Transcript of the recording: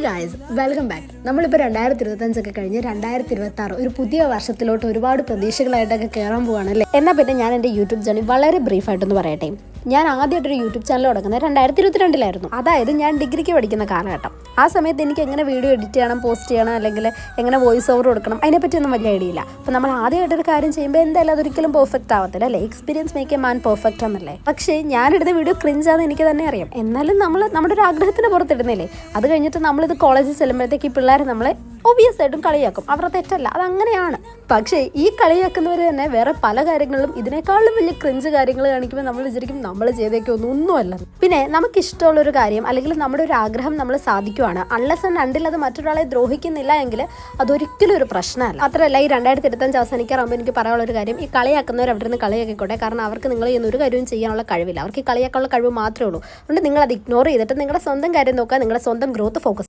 Guys, welcome back. നമ്മളിപ്പോൾ 2025 കഴിഞ്ഞ് 2026 ഒരു പുതിയ വർഷത്തിലോട്ട് ഒരുപാട് പ്രതീക്ഷകളായിട്ടൊക്കെ കയറാൻ പോവാണല്ലേ. എന്നാൽ പിന്നെ ഞാൻ എൻ്റെ യൂട്യൂബ് ചാനൽ വളരെ ബ്രീഫായിട്ടൊന്ന് പറയട്ടെ. ഞാൻ ആദ്യമായിട്ടൊരു യൂട്യൂബ് ചാനൽ തുടങ്ങുന്നത് 2022 അതായത് ഞാൻ ഡിഗ്രിക്ക് പഠിക്കുന്ന കാലഘട്ടം. ആ സമയത്ത് എനിക്ക് എങ്ങനെ വീഡിയോ എഡിറ്റ് ചെയ്യണം, പോസ്റ്റ് ചെയ്യണം, അല്ലെങ്കിൽ എങ്ങനെ വോയിസ് ഓവർ കൊടുക്കണം, അതിനെപ്പറ്റിയൊന്നും വലിയ ഐഡിയ ഇല്ല. അപ്പോൾ നമ്മൾ ആദ്യമായിട്ടൊരു കാര്യം ചെയ്യുമ്പോൾ എന്തായാലും അതൊരിക്കലും പെർഫെക്റ്റ് ആവത്തില്ല അല്ലേ. Experience make a man perfect എന്നല്ലേ. പക്ഷേ ഞാനിടുന്ന വീഡിയോ ക്രിഞ്ചാന്ന് എനിക്ക് തന്നെ അറിയാം. എന്നാലും നമ്മൾ നമ്മുടെ ഒരു ആഗ്രഹത്തിന് പുറത്തിടുന്നില്ലേ. അത് കഴിഞ്ഞിട്ട് നമ്മളിത് കോളേജിൽ ചെല്ലുമ്പോഴത്തേക്ക് ഈ പിള്ളേർ നമ്മളെ ഒബിയസ് ആയിട്ടും കളിയാക്കും. അവരുടെ തെറ്റല്ല, അതങ്ങനെയാണ്. പക്ഷേ ഈ കളിയാക്കുന്നവർ തന്നെ വേറെ പല കാര്യങ്ങളിലും ഇതിനേക്കാളും വലിയ ക്രിഞ്ച് കാര്യങ്ങൾ കാണിക്കുമ്പോൾ നമ്മൾ വിചാരിക്കും നമ്മൾ ചെയ്തേക്ക് ഒന്നുമല്ല. പിന്നെ നമുക്കിഷ്ടമുള്ളൊരു കാര്യം അല്ലെങ്കിൽ നമ്മുടെ ഒരു ആഗ്രഹം നമ്മൾ സാധിക്കുവാണ്, അൺലെസ് ആൻഡ് അണ്ടിൽ അത് മറ്റൊരാളെ ദ്രോഹിക്കുന്നില്ല എങ്കിൽ അതൊരിക്കലും ഒരു പ്രശ്നമല്ല. അത്രയല്ല, ഈ 2025 അവസാനിക്കാറാകുമ്പോൾ എനിക്ക് പറയാനുള്ളൊരു കാര്യം, ഈ കളിയാക്കുന്നവർ അവിടെ നിന്ന് കളിയാക്കിക്കോട്ടെ. കാരണം അവർക്ക് നിങ്ങൾ ചെയ്യുന്ന ഒരു കാര്യവും ചെയ്യാനുള്ള കഴിവില്ല. അവർക്ക് ഈ കളിയാക്കാനുള്ള കഴിവ് മാത്രമേ ഉള്ളൂ. അതുകൊണ്ട് നിങ്ങളത് ഇഗ്നോർ ചെയ്തിട്ട് നിങ്ങളുടെ സ്വന്തം കാര്യം നോക്കുക, നിങ്ങളുടെ സ്വന്തം ഗ്രോത്ത് ഫോക്കസ്